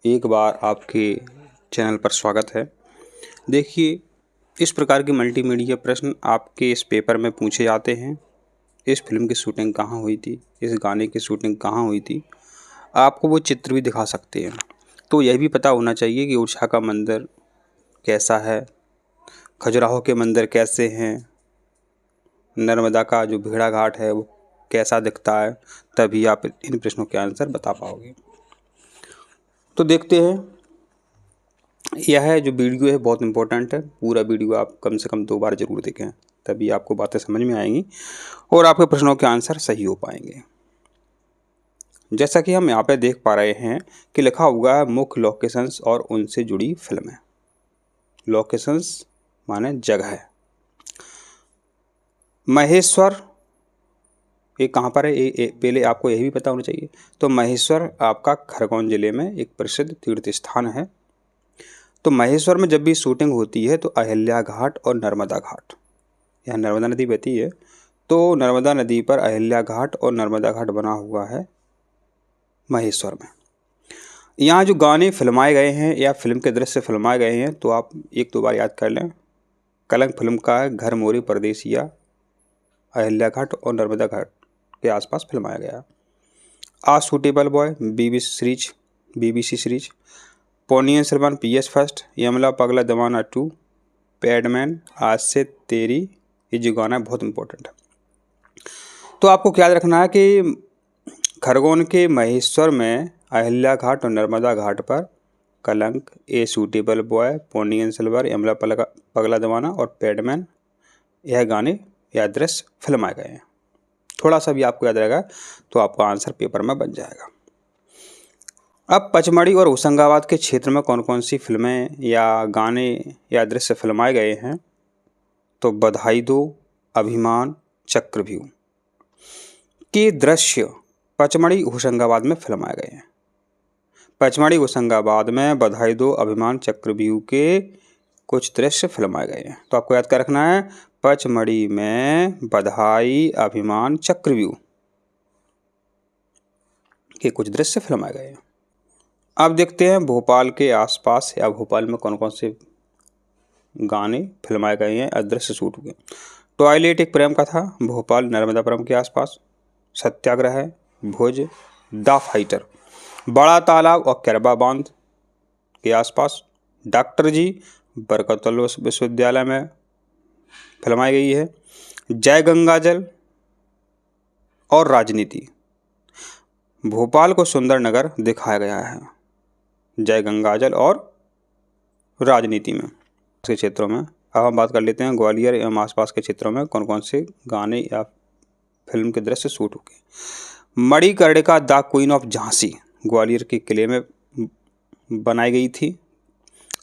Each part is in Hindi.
एक बार आपके चैनल पर स्वागत है। देखिए, इस प्रकार के मल्टीमीडिया प्रश्न आपके इस पेपर में पूछे जाते हैं। इस फिल्म की शूटिंग कहाँ हुई थी, इस गाने की शूटिंग कहाँ हुई थी, आपको वो चित्र भी दिखा सकते हैं। तो यह भी पता होना चाहिए कि उड़ीसा का मंदिर कैसा है, खजुराहो के मंदिर कैसे हैं, नर्मदा का जो भेड़ा घाट है वो कैसा दिखता है, तभी आप इन प्रश्नों के आंसर बता पाओगे। तो देखते हैं, यह जो वीडियो है बहुत इंपॉर्टेंट है। पूरा वीडियो आप कम से कम 2 बार ज़रूर देखें, तभी आपको बातें समझ में आएंगी और आपके प्रश्नों के आंसर सही हो पाएंगे। जैसा कि हम यहाँ पे देख पा रहे हैं कि लिखा हुआ है मुख्य लोकेशंस और उनसे जुड़ी फिल्में। लोकेशंस माने जगह। महेश्वर ये कहाँ पर है, ये पहले आपको यही भी पता होना चाहिए। तो महेश्वर आपका खरगोन जिले में एक प्रसिद्ध तीर्थ स्थान है। तो महेश्वर में जब भी शूटिंग होती है तो अहिल्या घाट और नर्मदा घाट, यहाँ नर्मदा नदी बहती है, तो नर्मदा नदी पर अहिल्या घाट और नर्मदा घाट बना हुआ है महेश्वर में। यहाँ जो गाने फिल्माए गए हैं या फिल्म के दृश्य फिल्माए गए हैं तो आप 1-2 बार याद कर लें। कलंक फिल्म का है घर मोरी परदेसिया, अहिल्या घाट और नर्मदा घाट के आसपास फिल्माया गया। A suitable boy BBC series, Ponniyin Selvan PS first, Yamla Pagla Deewana 2, Padman, आज से तेरी, ये जो गाना है बहुत इंपॉर्टेंट है। तो आपको क्या याद रखना है कि खरगोन के महेश्वर में अहिल्या घाट और नर्मदा घाट पर कलंक, a suitable boy, Ponniyin silver, यमला पगला दीवाना और पैडमैन, यह गाने या दृश्य फिल्माए गए हैं। थोड़ा सा भी आपको याद रहेगा तो आपका आंसर पेपर में बन जाएगा। अब पचमढ़ी और होशंगाबाद के क्षेत्र में कौन कौन सी फिल्में या गाने या दृश्य फिल्माए गए हैं, तो बधाई दो, अभिमान, चक्रव्यूह के दृश्य पचमढ़ी होशंगाबाद में फिल्माए गए हैं। पचमढ़ी होशंगाबाद में बधाई दो, अभिमान, चक्रव्यूह के कुछ दृश्य फिल्माए गए हैं। तो आपको याद कर रखना है, पचमढ़ी में बधाई, अभिमान, चक्रव्यूह के कुछ दृश्य फिल्माए गए हैं। अब देखते हैं भोपाल के आसपास या भोपाल में कौन कौन से गाने फिल्माए गए हैं, दृश्य शूट हुए। टॉयलेट एक प्रेम कथा, भोपाल नर्मदापुरम के आसपास। सत्याग्रह, भुज, द फाइटर, बड़ा तालाब और कैरबा बांध के आसपास। डॉक्टर जी बरकतुल्ला विश्वविद्यालय में फिल्माई गई है। जय गंगाजल और राजनीति, भोपाल को सुंदर नगर दिखाया गया है जय गंगाजल और राजनीति में के क्षेत्रों में। अब हम बात कर लेते हैं ग्वालियर एवं आसपास के क्षेत्रों में कौन कौन से गाने या फिल्म के दृश्य शूट हो गए। Manikarnika the queen of Jhansi Gwalior के किले में बनाई गई थी।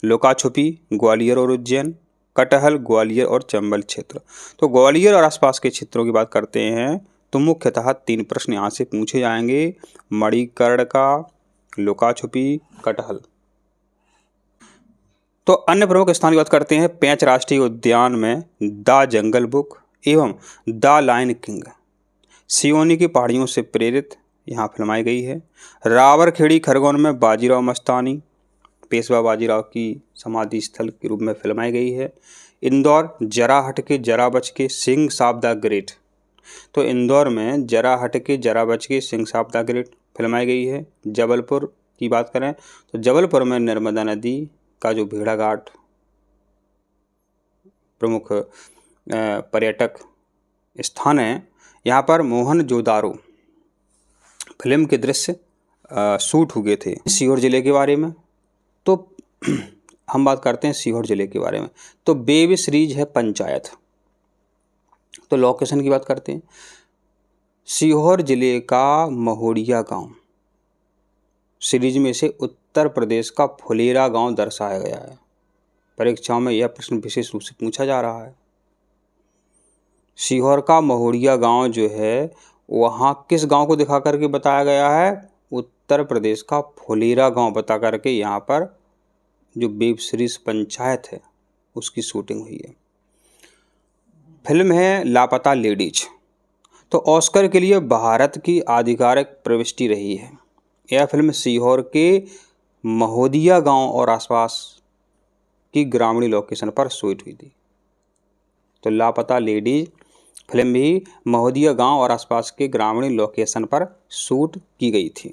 लुका छुपी ग्वालियर और उज्जैन। कटहल ग्वालियर और चंबल क्षेत्र। तो ग्वालियर और आसपास के क्षेत्रों की बात करते हैं तो मुख्यतः 3 प्रश्न यहाँ से पूछे जाएंगे, मणिकर्णिका, लुका छुपी, कटहल। तो अन्य प्रमुख स्थान की बात करते हैं, पेंच राष्ट्रीय उद्यान में द जंगल बुक एवं द लायन किंग सियोनी की पहाड़ियों से प्रेरित यहाँ फिल्माई गई है। रावरखेड़ी खरगोन में बाजीराव मस्तानी, पेशवा बाजीराव की समाधि स्थल के रूप में फिल्माई गई है। इंदौर जरा हट के जरा बच के सिंह साब द ग्रेट, तो इंदौर में जरा हट के जरा बच के सिंह साब द ग्रेट फिल्माई गई है। जबलपुर की बात करें तो जबलपुर में नर्मदा नदी का जो भेड़ा घाट प्रमुख पर्यटक स्थान है, यहाँ पर मोहनजोदारो फिल्म के दृश्य शूट हुए थे। सीहोर जिले के बारे में तो हम बात करते हैं सीहोर जिले के बारे में, तो वेब सीरीज है पंचायत। तो लोकेशन की बात करते हैं, सीहोर जिले का महोड़िया गांव सीरीज में से उत्तर प्रदेश का फुलेरा गांव दर्शाया गया है। परीक्षाओं में यह प्रश्न विशेष रूप से पूछा जा रहा है। सीहोर का महोड़िया गांव जो है वहाँ किस गांव को दिखा करके बताया गया है, उत्तर प्रदेश का फुलेरा गांव बता करके यहाँ पर जो वेब सीरीज पंचायत है उसकी शूटिंग हुई है। फिल्म है लापता लेडीज, तो ऑस्कर के लिए भारत की आधिकारिक प्रविष्टि रही है। यह फिल्म सीहोर के महोदिया गांव और आसपास की ग्रामीण लोकेशन पर शूट हुई थी। तो लापता लेडीज फिल्म भी महोदिया गांव और आसपास के ग्रामीण लोकेशन पर शूट की गई थी।